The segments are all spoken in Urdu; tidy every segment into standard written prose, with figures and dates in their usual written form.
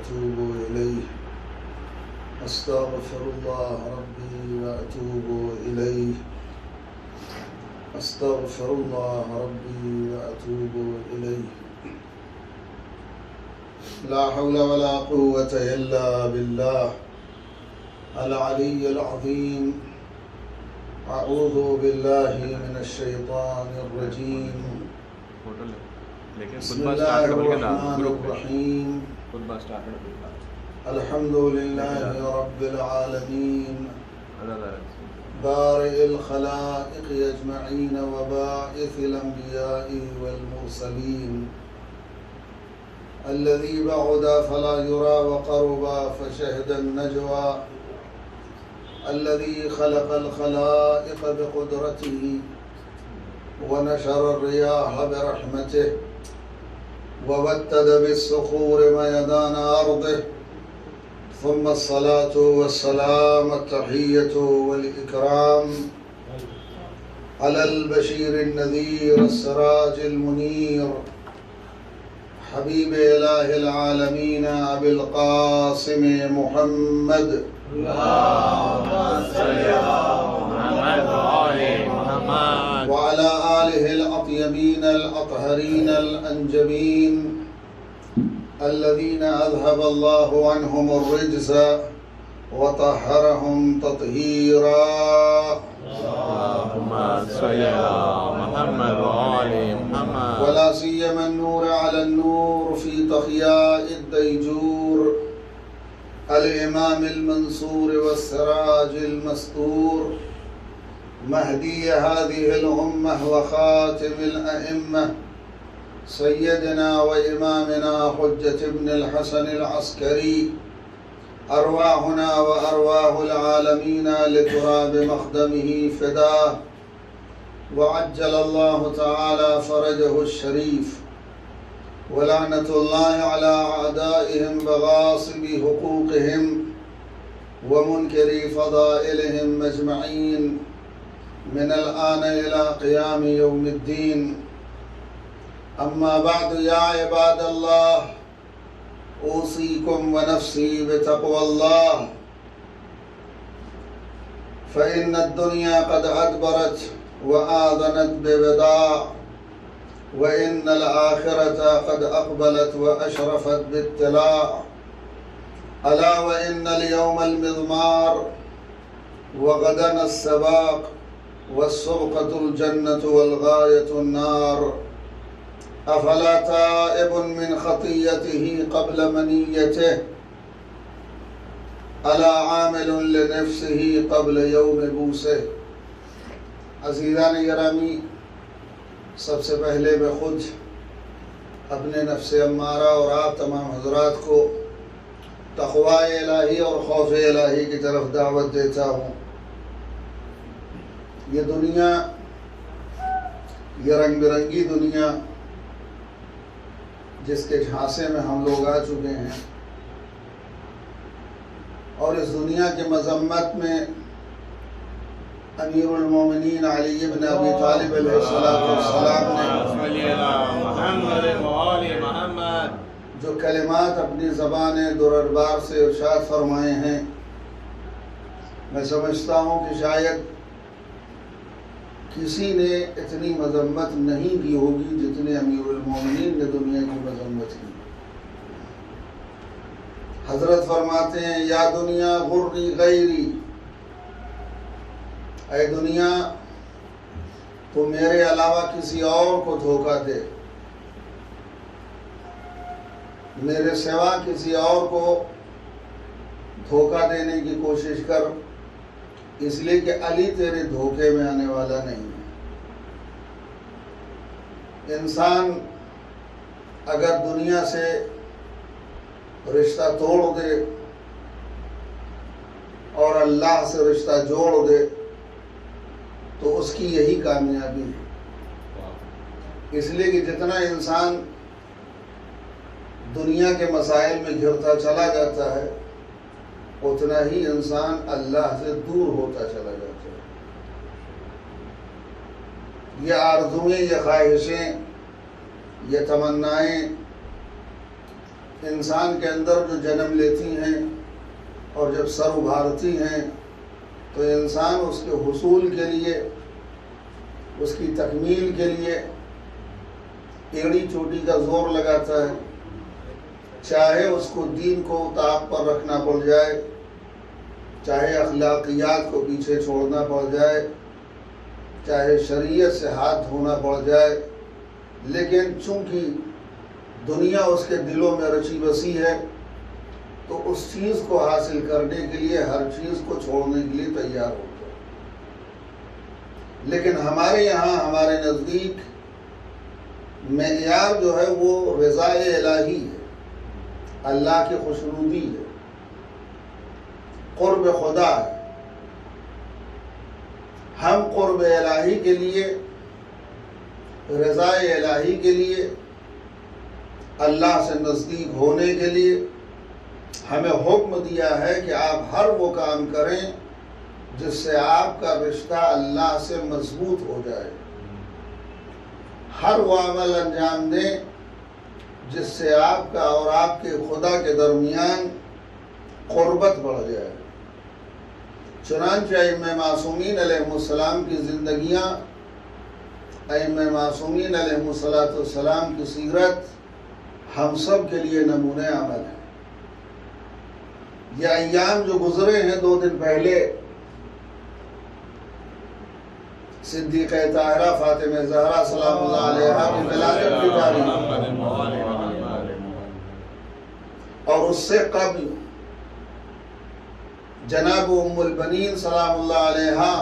وأتوب إليه أستغفر الله ربي وأتوب إليه أستغفر الله ربي وأتوب إليه لا حول ولا قوة إلا بالله العلي العظيم أعوذ بالله من الشيطان الرجيم بسم الله الرحمن الرحيم الحمد لله رب العالمين بارئ الخلائق أجمعين وباعث الأنبياء والمرسلين الذي بعد فلا يرى وقرب فشهد النجوى الذي خلق الخلائق بقدرته ونشر الرياح برحمته ووتد بالصخور ميدان أرضه ثم الصلاة والسلام التحية والإكرام على البشير النذير السراج المنير حبيب إله العالمين أبي القاسم محمد اللهم صل على محمد وآل محمد وعلى آله الأطيبين الأطهرين الأنجبين الذين أذهب الله عنهم الرجس وطهرهم تطهيرا اللهم صل على محمد وآل محمد ولا سيما النور على النور في طخياء الديجور الإمام المنصور والسراج المستور مهدي هذه الأمة وخاتم الأئمة سيدنا وإمامنا حجة ابن الحسن العسكري أرواحنا وأرواح العالمين لتراب مخدمه فداه وعجل الله تعالى فرجه الشريف ولعنة الله على أعدائهم بغاصب حقوقهم ومنكري فضائلهم مجمعين من الآن إلى قيام يوم الدين أما بعد يا عباد الله أوصيكم ونفسي بتقوى الله فإن الدنيا قد أدبرت وآذنت بوداع وإن الآخرة قد أقبلت وأشرفت باطلاع ألا وإن اليوم المضمار وغدا السباق والسبقة الجنة والغاية النار أفلا تائب من خطيته قبل منيته ألا عامل لنفسه قبل يوم بوسه عزیزان گرامی سب سے پہلے میں خود اپنے نفس امارہ اور آپ تمام حضرات کو تقوی الہی اور خوف الہی کی طرف دعوت دیتا ہوں یہ دنیا یہ رنگ برنگی دنیا جس کے جھانسے میں ہم لوگ آ چکے ہیں اور اس دنیا کی مذمت میں امیر المومنین علی بن ابی طالب علیہ السلام نے جو کلمات اپنی زبان درربار سے ارشاد فرمائے ہیں میں سمجھتا ہوں کہ شاید کسی نے اتنی مذمت نہیں کی ہوگی جتنے امیر المومنین نے دنیا کی مذمت کی. حضرت فرماتے ہیں یا دنیا غری غیری، اے دنیا تو میرے علاوہ کسی اور کو دھوکہ دے، میرے سوا کسی اور کو دھوکہ دینے کی کوشش کر، اس لیے کہ علی تیرے دھوکے میں آنے والا نہیں ہے. انسان اگر دنیا سے رشتہ توڑ دے اور اللہ سے رشتہ جوڑ دے تو اس کی یہی کامیابی ہے. اس لیے کہ جتنا انسان دنیا کے مسائل میں گھرتا چلا جاتا ہے اتنا ہی انسان اللہ سے دور ہوتا چلا جاتا ہے. یہ آرزویں، یہ خواہشیں، یہ تمنائیں انسان کے اندر جو جنم لیتی ہیں اور جب سر ابھارتی ہیں تو انسان اس کے حصول کے لیے، اس کی تکمیل کے لیے ایڑی چوٹی کا زور لگاتا ہے، چاہے اس کو دین کو طاق پر رکھنا پڑ جائے، چاہے اخلاقیات کو پیچھے چھوڑنا پڑ جائے، چاہے شریعت سے ہاتھ دھونا پڑ جائے، لیکن چونکہ دنیا اس کے دلوں میں رچی بسی ہے تو اس چیز کو حاصل کرنے کے لیے ہر چیز کو چھوڑنے کے لیے تیار ہوتا ہے۔ لیکن ہمارے یہاں، ہمارے نزدیک معیار جو ہے وہ رضا الہی ہے، اللہ کی خوشنودی ہے، قرب خدا ہے۔ ہم قرب الہی کے لیے، رضا الہی کے لیے، اللہ سے نزدیک ہونے کے لیے ہمیں حکم دیا ہے کہ آپ ہر وہ کام کریں جس سے آپ کا رشتہ اللہ سے مضبوط ہو جائے، ہر وہ عمل انجام دیں جس سے آپ کا اور آپ کے خدا کے درمیان قربت بڑھ جائے۔ چنانچہ ائمہ معصومین علیہ السلام کی زندگیاں، ائمہ معصومین علیہ السلام کی سیرت ہم سب کے لیے نمونہ عمل ہے۔ یہ ایام جو گزرے ہیں 2 دن پہلے، صدیقہ طاہرہ فاطمہ زہرا سلام اللہ علیہا کی ولادت کی تاریخ، اور اس سے قبل جناب ام البنین سلام اللہ علیہا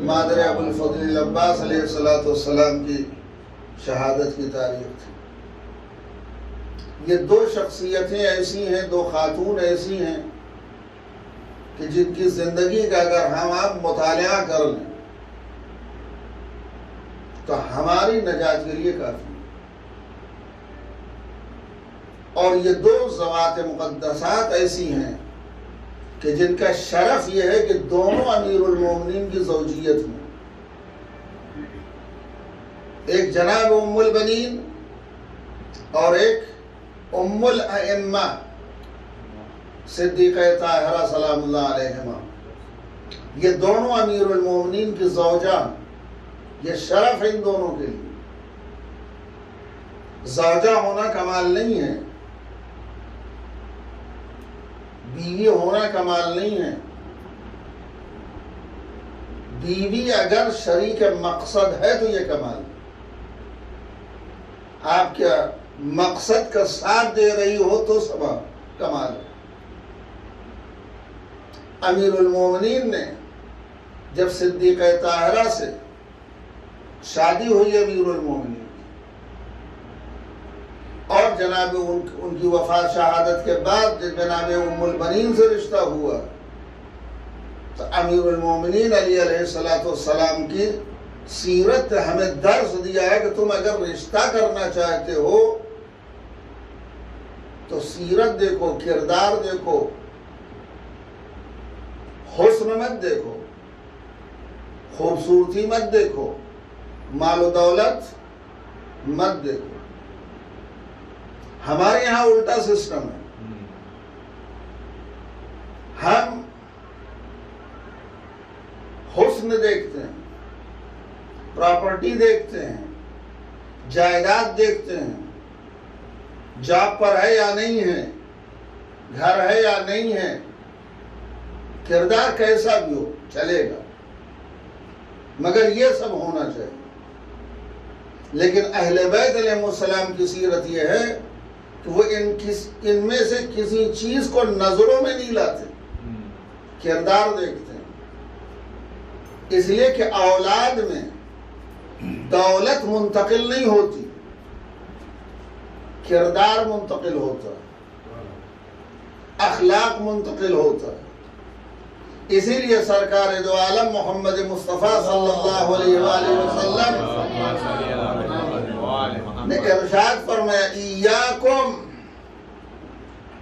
مادر ابو الفضل العباس علیہ السلام کی شہادت کی تاریخ تھی۔ یہ 2 شخصیتیں ایسی ہیں، 2 خاتون ایسی ہیں کہ جن کی زندگی کا اگر ہم آپ مطالعہ کر لیں تو ہماری نجات کے لیے کافی ہے۔ اور یہ 2 ذوات مقدسات ایسی ہیں کہ جن کا شرف یہ ہے کہ دونوں امیر المومنین کی زوجیت میں، ایک جناب ام البنین اور ایک ام الائمہ صدیقہ طاہرہ سلام اللہ علیہما، یہ دونوں امیر المومنین کی زوجہ، یہ شرف ان دونوں کے لیے۔ زوجہ ہونا کمال نہیں ہے، بیوی ہونا کمال نہیں ہے، بیوی اگر شریک مقصد ہے تو یہ کمال ہے۔ آپ کیا مقصد کا ساتھ دے رہی ہو تو سبب کمال ہے۔ امیر المومنین نے جب صدیقہ طاہرہ سے شادی ہوئی امیر المومنین اور جناب ان کی وفات شہادت کے بعد جناب ام البنین سے رشتہ ہوا تو امیر المومنین علی علیہ السلام کی سیرت ہمیں درس دیا ہے کہ تم اگر رشتہ کرنا چاہتے ہو تو سیرت دیکھو، کردار دیکھو، حسن مت دیکھو، خوبصورتی مت دیکھو، مال و دولت مت دیکھو۔ ہمارے یہاں الٹا سسٹم ہے، ہم حسن دیکھتے ہیں، پراپرٹی دیکھتے ہیں، جائیداد دیکھتے ہیں، جاب پر ہے یا نہیں ہے، گھر ہے یا نہیں ہے، کردار کیسا بھی ہو چلے گا، مگر یہ سب ہونا چاہیے۔ لیکن اہل بیت علیہ السلام کی سیرت یہ ہے کہ وہ ان میں سے کسی چیز کو نظروں میں نہیں لاتے، کردار دیکھتے ہیں۔ اس لیے کہ اولاد میں دولت منتقل نہیں ہوتی، کردار منتقل ہوتا ہے، اخلاق منتقل ہوتا ہے۔ اسی لیے سرکار دو عالم محمد مصطفیٰ صلی اللہ علیہ وآلہ وسلم نے ارشاد فرمایا ایاکم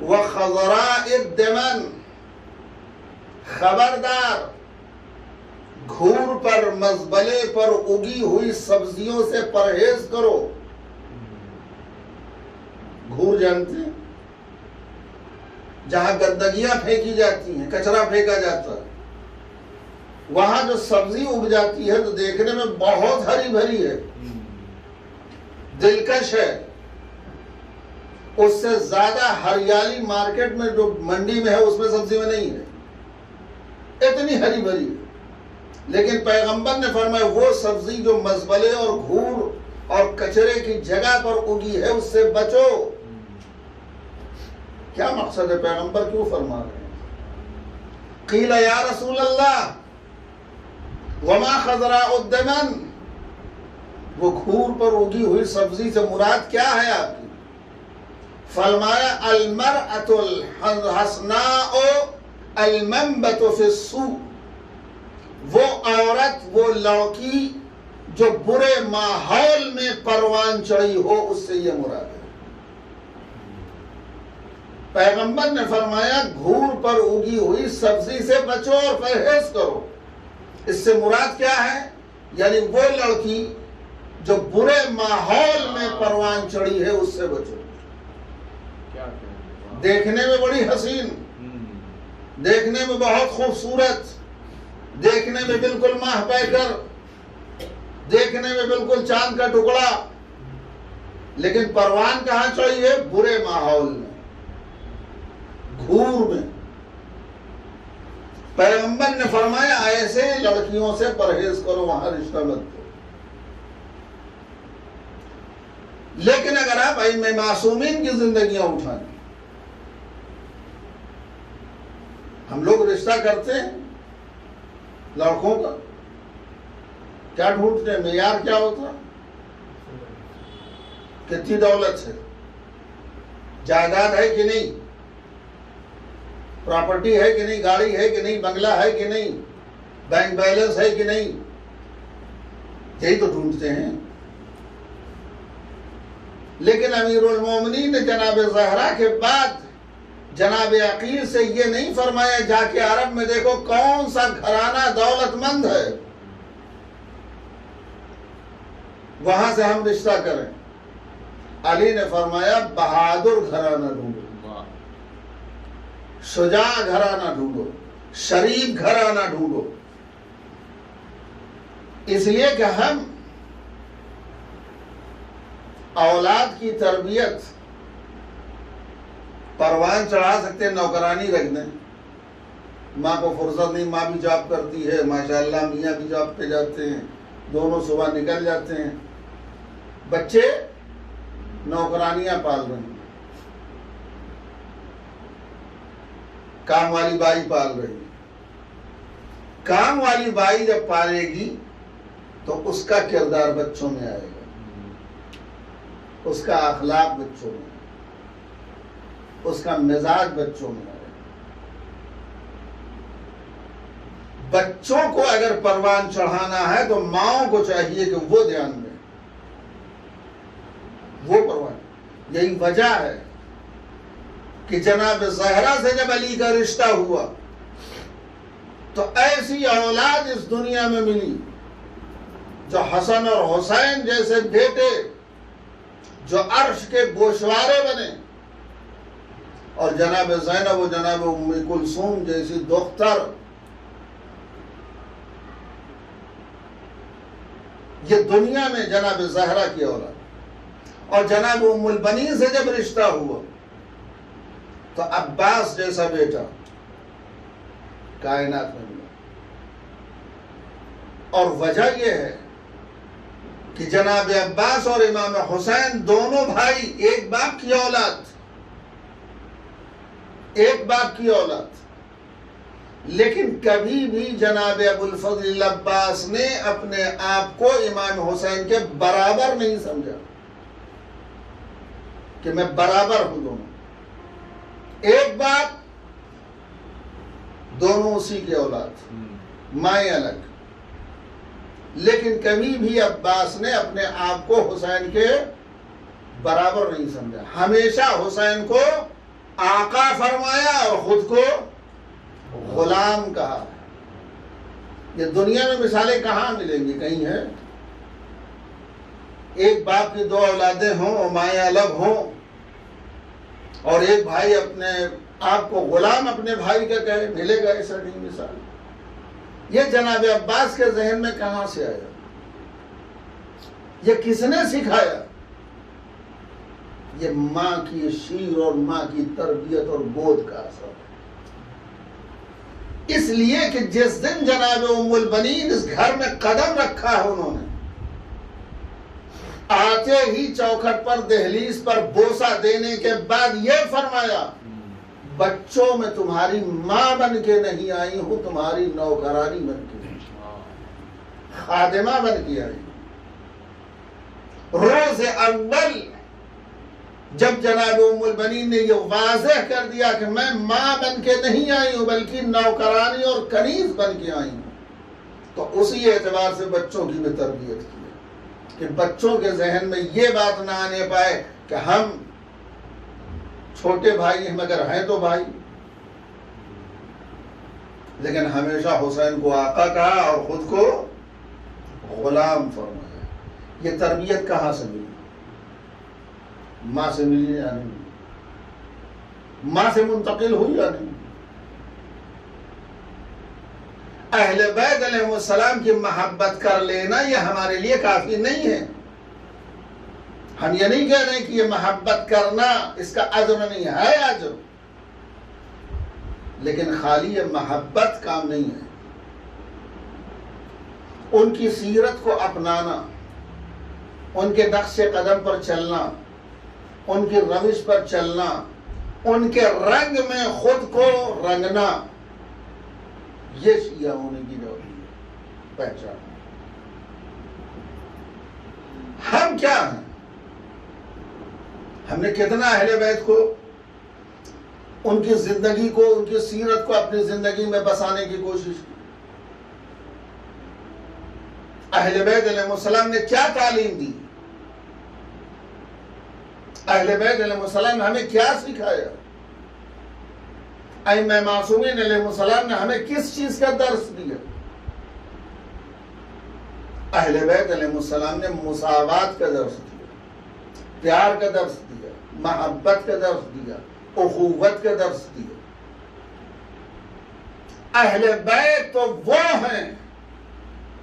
وخضراء الدمن، خبردار گھور پر، مزبلے پر اگی ہوئی سبزیوں سے پرہیز کرو۔ گھور جانتے ہیں؟ جہاں گندگیاں پھینکی جاتی ہیں، کچرا پھینکا جاتا ہے، وہاں جو سبزی اگ جاتی ہے تو دیکھنے میں بہت ہری بھری ہے، دلکش ہے، اس سے زیادہ ہریالی مارکیٹ میں جو منڈی میں ہے اس میں سبزی میں نہیں ہے، اتنی ہری بھری ہے۔ لیکن پیغمبر نے فرمایا وہ سبزی جو مزبلے اور گھوڑ اور کچرے کی جگہ پر اگی ہے اس سے بچو۔ کیا مقصد ہے؟ پیغمبر کیوں فرما رہے ہیں؟ قیل یا رسول اللہ وما خضراء الدمن، وہ گھور پر اگی ہوئی سبزی سے مراد کیا ہے آپ کی؟ فرمایا المرأة الحسناء المنبت فی السوء، وہ عورت، وہ لڑکی جو برے ماحول میں پروان چڑھی ہو، اس سے یہ مراد ہے۔ پیغمبر نے فرمایا گھور پر اگی ہوئی سبزی سے بچو اور پرہیز کرو۔ اس سے مراد کیا ہے؟ یعنی وہ لڑکی جو برے ماحول میں پروان چڑھی ہے اس سے بچو۔ دیکھنے میں بڑی حسین، دیکھنے میں بہت خوبصورت، دیکھنے میں بالکل ماہ پیکر، دیکھنے میں بالکل چاند کا ٹکڑا، لیکن پروان کہاں چڑھی ہے؟ برے ماحول میں، گھور میں۔ پیغمبر نے فرمایا ایسے لڑکیوں سے پرہیز کرو، وہاں رشتہ مت دو۔ لیکن اگر آپ ائمہ معصومین کی زندگیاں اٹھائیں، ہم لوگ رشتہ کرتے ہیں لڑکوں کا، کیا ڈھونڈتے ہیں؟ معیار کیا ہوتا؟ کتنی دولت ہے، جائیداد ہے کہ نہیں، پراپرٹی ہے کہ نہیں، گاڑی ہے کہ نہیں، بنگلہ ہے کہ نہیں، بینک بیلنس ہے کہ نہیں، یہی تو ڈھونڈتے ہیں۔ لیکن امیر المومنین نے جناب زہرا کے بعد جناب عقیل سے یہ نہیں فرمایا جا کے عرب میں دیکھو کون سا گھرانہ دولت مند ہے، وہاں سے ہم رشتہ کریں۔ علی نے فرمایا بہادر گھرانہ ڈھونڈو، شجاع گھرانہ ڈھونڈو، شریف گھرانہ ڈھونڈو۔ اس لیے کہ ہم اولاد کی تربیت پروان چڑھا سکتے، نوکرانی رکھ دیں، ماں کو فرصت نہیں، ماں بھی جاب کرتی ہے ماشاءاللہ، میاں بھی جاب پہ جاتے ہیں، دونوں صبح نکل جاتے ہیں، بچے نوکرانیاں پال رہے ہیں، کام والی بائی پال رہی ہے۔ کام والی بائی جب پالے گی تو اس کا کردار بچوں میں آئے گا، اس کا اخلاق بچوں میں، اس کا مزاج بچوں میں آئے گا۔ بچوں کو اگر پروان چڑھانا ہے تو ماؤں کو چاہیے کہ وہ دھیان دیں، وہ پروان۔ یہی وجہ ہے کہ جناب زہرا سے جب علی کا رشتہ ہوا تو ایسی اولاد اس دنیا میں ملی جو حسن اور حسین جیسے بیٹے جو عرش کے گوشوارے بنے، اور جناب زینب و جناب ام کلثوم جیسی دختر، یہ دنیا میں جناب زہرا کی اولاد۔ اور جناب ام البنین سے جب رشتہ ہوا تو عباس جیسا بیٹا کائنات میں ملا۔ اور وجہ یہ ہے کہ جناب عباس اور امام حسین دونوں بھائی ایک باپ کی اولاد، ایک باپ کی اولاد، لیکن کبھی بھی جناب ابو الفضل عباس نے اپنے آپ کو امام حسین کے برابر نہیں سمجھا کہ میں برابر ہوں دونوں، ایک باپ، دونوں اسی کی اولاد، مائیں الگ، لیکن کبھی بھی عباس نے اپنے آپ کو حسین کے برابر نہیں سمجھا، ہمیشہ حسین کو آقا فرمایا اور خود کو غلام کہا۔ یہ دنیا میں مثالیں کہاں ملیں گی؟ کہیں ہے؟ ایک باپ کی دو اولادیں ہوں اور مائیں الگ ہوں اور ایک بھائی اپنے آپ کو غلام اپنے بھائی کا کہے، ملے گا ایسا نہیں مثال؟ یہ جناب عباس کے ذہن میں کہاں سے آیا؟ یہ کس نے سکھایا؟ یہ ماں کی شیر اور ماں کی تربیت اور گود کا اثر ہے۔ اس لیے کہ جس دن جناب ام البنین اس گھر میں قدم رکھا ہے، انہوں نے آتے ہی چوکھٹ پر دہلیز پر بوسہ دینے کے بعد یہ فرمایا، بچوں میں تمہاری ماں بن کے نہیں آئی ہوں، تمہاری نوکرانی بن کے نہیں، خادمہ بن کے آئی ہوں۔ روز اول جب جناب ام البنین نے یہ واضح کر دیا کہ میں ماں بن کے نہیں آئی ہوں بلکہ نوکرانی اور کنیز بن کے آئی ہوں، تو اسی اعتبار سے بچوں کی بھی تربیت کی ہے کہ بچوں کے ذہن میں یہ بات نہ آنے پائے کہ ہم چھوٹے بھائی ہیں مگر ہیں تو بھائی، لیکن ہمیشہ حسین کو آقا کہا اور خود کو غلام فرمایا۔ یہ تربیت کہاں سے ملی؟ ماں سے ملی یا نہیں؟ ماں سے منتقل ہوئی یا نہیں؟ اہل بیت علیہ السلام کی محبت کر لینا یہ ہمارے لیے کافی نہیں ہے۔ ہم یہ نہیں کہہ رہے کہ یہ محبت کرنا اس کا اجر نہیں ہے، اجر، لیکن خالی یہ محبت کام نہیں ہے۔ ان کی سیرت کو اپنانا، ان کے نقش قدم پر چلنا، ان کی روش پر چلنا، ان کے رنگ میں خود کو رنگنا، یہ شیعہ ہونے کی جو پہچان۔ ہم کیا ہیں؟ ہم نے کتنا اہل بیت کو، ان کی زندگی کو، ان کی سیرت کو اپنی زندگی میں بسانے کی کوشش کی؟ اہل بیت علیہ السلام نے کیا تعلیم دی؟ اہل بیت علیہ السلام نے ہمیں کیا سکھایا؟ ائمہ معصومین علیہ السلام نے ہمیں کس چیز کا درس دیا؟ اہل بیت علیہ السلام نے مساوات کا درس دیا، پیار کا درس دیا، محبت کا درس دیا، اخوت کا درس دیا۔ اہل بیت تو وہ ہیں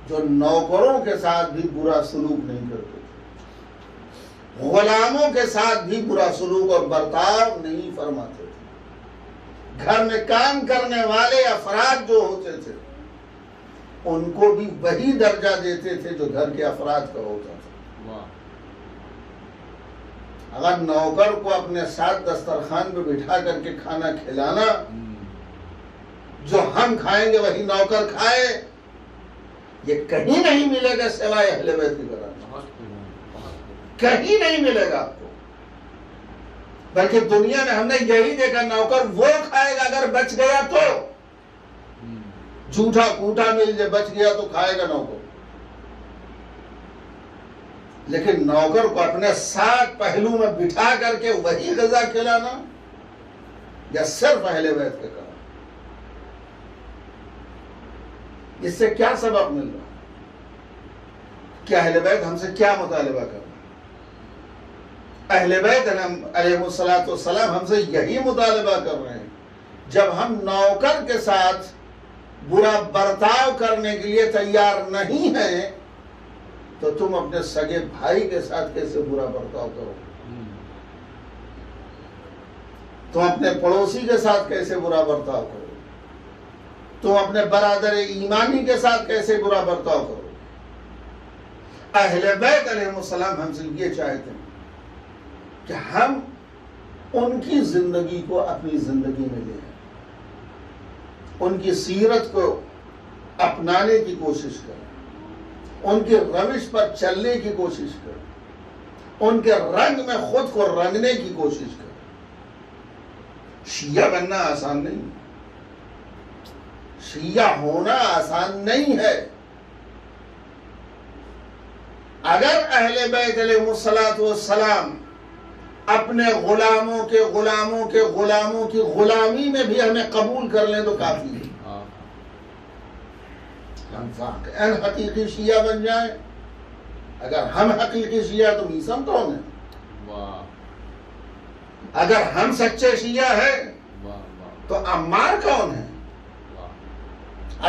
جو نوکروں کے ساتھ بھی برا سلوک نہیں کرتے تھے، غلاموں کے ساتھ بھی برا سلوک اور برتاؤ نہیں فرماتے تھے، گھر میں کام کرنے والے افراد جو ہوتے تھے ان کو بھی وہی درجہ دیتے تھے جو گھر کے افراد کا ہوتا تھا۔ اگر نوکر کو اپنے ساتھ دسترخوان پہ بٹھا کر کے کھانا کھلانا، جو ہم کھائیں گے وہی نوکر کھائے، یہ کہیں نہیں ملے گا سوائے اہل بیت کی طرح، کہیں نہیں ملے گا آپ کو۔ بلکہ دنیا میں ہم نے یہی دیکھا، نوکر وہ کھائے گا اگر بچ گیا تو، جھوٹا کوٹا مل جائے بچ گیا تو کھائے گا نوکر، لیکن نوکر کو اپنے ساتھ پہلو میں بٹھا کر کے وہی غذا کھلانا، یا صرف اہل بیت کا کام؟ اس سے کیا سبق مل رہا؟ کہ اہل بیت ہم سے کیا مطالبہ کر رہا؟ اہل بیت علیہ السلام ہم سے یہی مطالبہ کر رہے ہیں، جب ہم نوکر کے ساتھ برا برتاؤ کرنے کے لیے تیار نہیں ہیں تو تم اپنے سگے بھائی کے ساتھ کیسے برا برتاؤ کرو؟ تم اپنے پڑوسی کے ساتھ کیسے برا برتاؤ کرو؟ تم اپنے برادر ایمانی کے ساتھ کیسے برا برتاؤ کرو؟ اہل بیت علیہ السلام ہم سے یہ چاہتے ہیں کہ ہم ان کی زندگی کو اپنی زندگی میں لیں، ان کی سیرت کو اپنانے کی کوشش کریں، ان کی روش پر چلنے کی کوشش کریں، ان کے رنگ میں خود کو رنگنے کی کوشش کریں۔ شیعہ بننا آسان نہیں، شیعہ ہونا آسان نہیں ہے۔ اگر اہل بیت علیہ السلام اپنے غلاموں کے غلاموں کے غلاموں کی غلامی میں بھی ہمیں قبول کر لیں تو کافی ہے۔ ہم واقعاً حقیقی شیعہ بن جائیں۔ اگر ہم حقیقی شیعہ تو میسم کون ہے؟ اگر ہم سچے شیعہ ہیں تو عمار کون ہے؟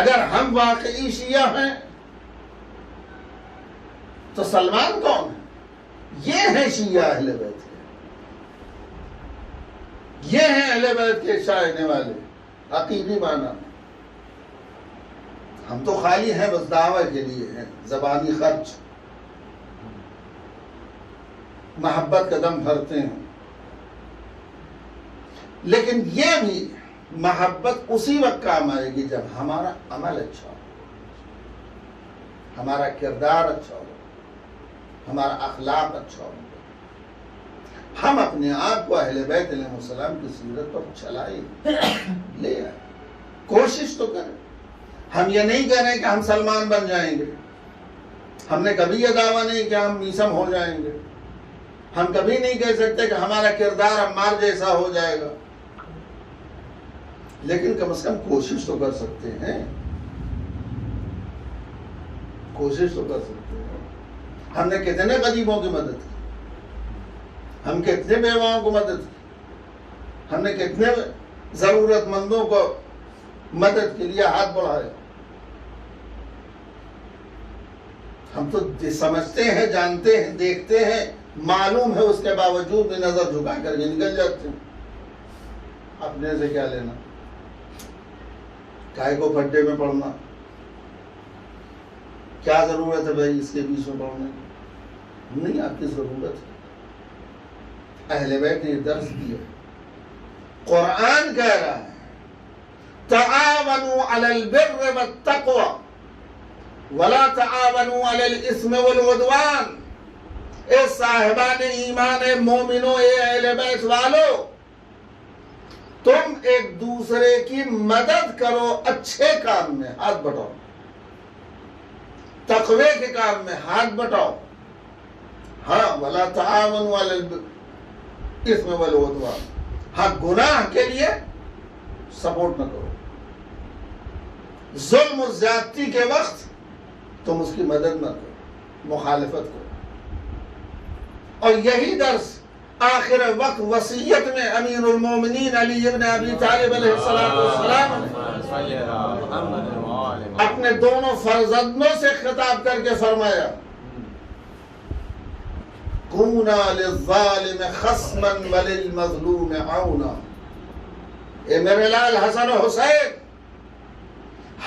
اگر ہم واقعی شیعہ ہیں تو سلمان کون ہے؟ یہ ہیں شیعہ اہل بیت کے، یہ ہیں اہل بیت کے شائنے والے حقیقی معنی میں۔ ہم تو خالی ہیں بس دعوے کے لیے ہیں، زبانی خرچ، محبت کا دم بھرتے ہیں، لیکن یہ بھی محبت اسی وقت کام آئے گی جب ہمارا عمل اچھا ہو، ہمارا کردار اچھا ہو، ہمارا اخلاق اچھا ہو، ہم اپنے آپ کو اہل بیت علیہ السلام کی سیرت پر چلائیں، لے آئیں، کوشش تو کریں۔ ہم یہ نہیں کہہ رہے کہ ہم سلمان بن جائیں گے، ہم نے کبھی یہ دعویٰ نہیں کہ ہم میثم ہو جائیں گے، ہم کبھی نہیں کہہ سکتے کہ ہمارا کردار عمار جیسا ہو جائے گا، لیکن کم از کم کوشش تو کر سکتے ہیں، کوشش تو کر سکتے ہیں۔ ہم نے کتنے غریبوں کی مدد کی، ہم کتنے بیواؤں کو مدد کی، ہم نے کتنے ضرورت مندوں کو مدد کے لیے ہاتھ بڑھائے۔ ہم تو سمجھتے ہیں، جانتے ہیں، دیکھتے ہیں، معلوم ہے، اس کے باوجود بھی نظر جھکا کر کے نکل جاتے ہیں۔ اپنے سے کیا لینا، کائے کو پھڈے میں پڑھنا، کیا ضرورت ہے بھائی اس کے بیچ میں پڑھنے کی؟ نہیں، آپ کی ضرورت ہے۔ اہل بیت نے یہ درس دیا، قرآن کہہ رہا ہے تعاونوا علی البر والتقوی ولا تعاونوا علی الاثم والعدوان۔ اے صاحبان ایمان، اے مومنوں، اے اہل بیت والو، تم ایک دوسرے کی مدد کرو اچھے کام میں، ہاتھ بٹاؤ، تقوی کے کام میں ہاتھ بٹاؤ۔ ہاں، ولا تعاونوا علی الاثم والعدوان، ہاں گناہ کے لیے سپورٹ نہ کرو، ظلم و زیادتی کے وقت تم اس کی مدد نہ کرو، مخالفت کرو۔ اور یہی درس آخر وقت وصیت میں امیر المومنین علی ابن ابی طالب علیہ السلام نے اپنے دونوں فرزندوں سے خطاب کر کے فرمایا، کونا للظالم خصما وللمظلوم عونا۔ اے میرے لال حسن و حسین،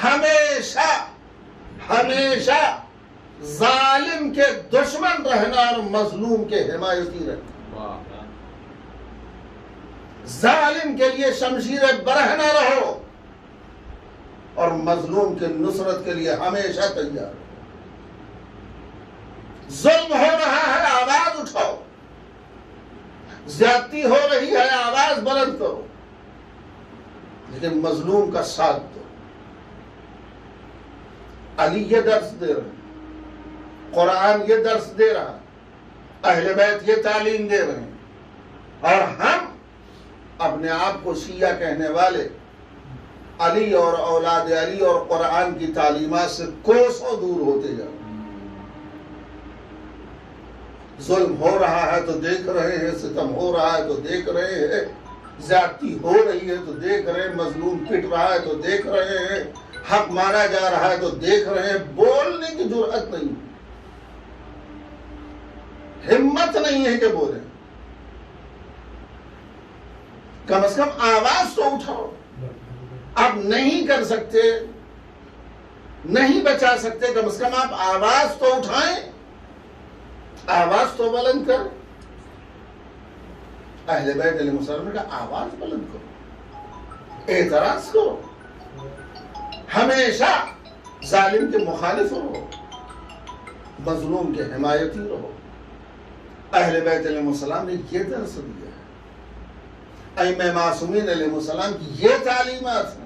ہمیشہ ہمیشہ ظالم کے دشمن رہنا اور مظلوم کے حمایتی رہنا، ظالم کے لیے شمشیر برہنہ رہو اور مظلوم کے نصرت کے لیے ہمیشہ تیار رہو۔ ظلم ہو رہا ہے، آواز اٹھاؤ، زیادتی ہو رہی ہے، آواز بلند کرو، لیکن مظلوم کا ساتھ دو۔ علی یہ درس دے رہے ہیں، قرآن یہ درس دے رہا ہے، اہل بیت یہ تعلیم دے رہے ہیں، اور ہم اپنے آپ کو شیعہ کہنے والے علی اور اولاد علی اور قرآن کی تعلیمات سے کوسوں دور ہوتے جا رہے ہیں۔ ظلم ہو رہا ہے تو دیکھ رہے ہیں، ستم ہو رہا ہے تو دیکھ رہے ہیں، زیادتی ہو رہی ہے تو دیکھ رہے ہیں، مظلوم پٹ رہا ہے تو دیکھ رہے ہیں، حق مانا جا رہا ہے تو دیکھ رہے ہیں۔ بولنے کی جرأت نہیں، ہمت نہیں ہے کہ بولیں، کم از کم آواز تو اٹھاؤ۔ اب نہیں کر سکتے، نہیں بچا سکتے، کم از کم آپ آواز تو اٹھائیں، آواز تو بلند کر۔ اہل بیت علیہ السلام کا آواز بلند کرو، اعتراض کرو، ہمیشہ ظالم کے مخالف رہو، مظلوم کے حمایتی رہو۔ اہل بیت علیہ السلام نے یہ درس دیا ہے، ائمہ معصومین علیہ السلام کی یہ تعلیمات ہیں۔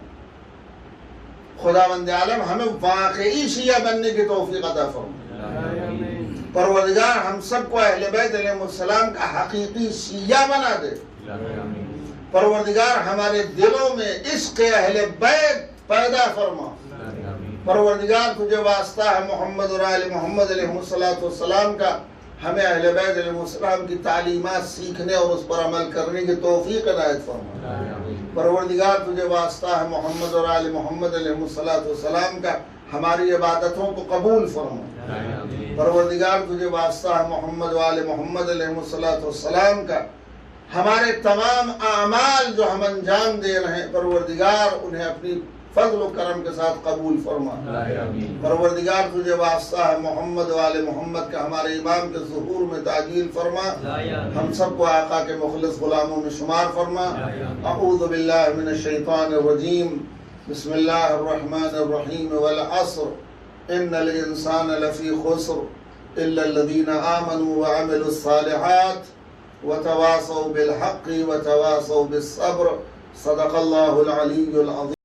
خداوند عالم ہمیں واقعی شیعہ بننے کی توفیق عطا فرمائے۔ پروردگار ہم سب کو اہل بیت علیہ السلام کا حقیقی شیعہ بنا دے۔ پروردگار ہمارے دلوں میں عشق اہل بیت پیدا فرما۔ پروردگار تجھے واسطہ ہے محمد اور آل محمد علیہ السلام کا، ہمیں اہل بیت علیہ السلام کی تعلیمات سیکھنے اور اس پر عمل کرنے کی توفیق عنایت فرما۔ پروردگار تجھے واسطہ ہے محمد اور آل محمد علیہ السلام کا، ہماری عبادتوں کو قبول فرما۔ پروردگار تجھے واسطہ ہے محمد و آل محمد علیہ السلام کا، ہمارے تمام اعمال جو ہم انجام دے رہے ہیں پروردگار انہیں اپنی فضل و کرم کے ساتھ قبول فرما۔ پروردگار تجھے واسطہ ہے محمد و آل محمد کا، ہمارے امام کے ظہور میں تعجیل فرما، ہم سب کو آقا کے مخلص غلاموں میں شمار فرما۔ اعوذ باللہ من الشیطان الرجیم، بسم اللہ الرحمن الرحیم، والعصر ان الانسان لفی خسر الا الذین آمنوا وعملوا الصالحات وتواصوا بالحق وتواصوا بالصبر، صدق اللہ العلی العظیم۔